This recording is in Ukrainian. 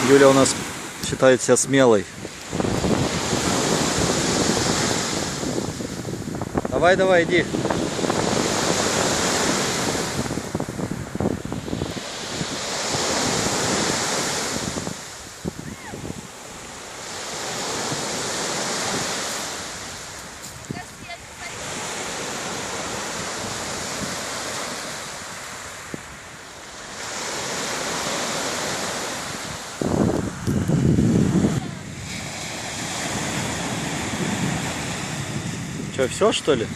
Юля у нас считает себя смелой. Давай, давай, иди. Что, все что ли?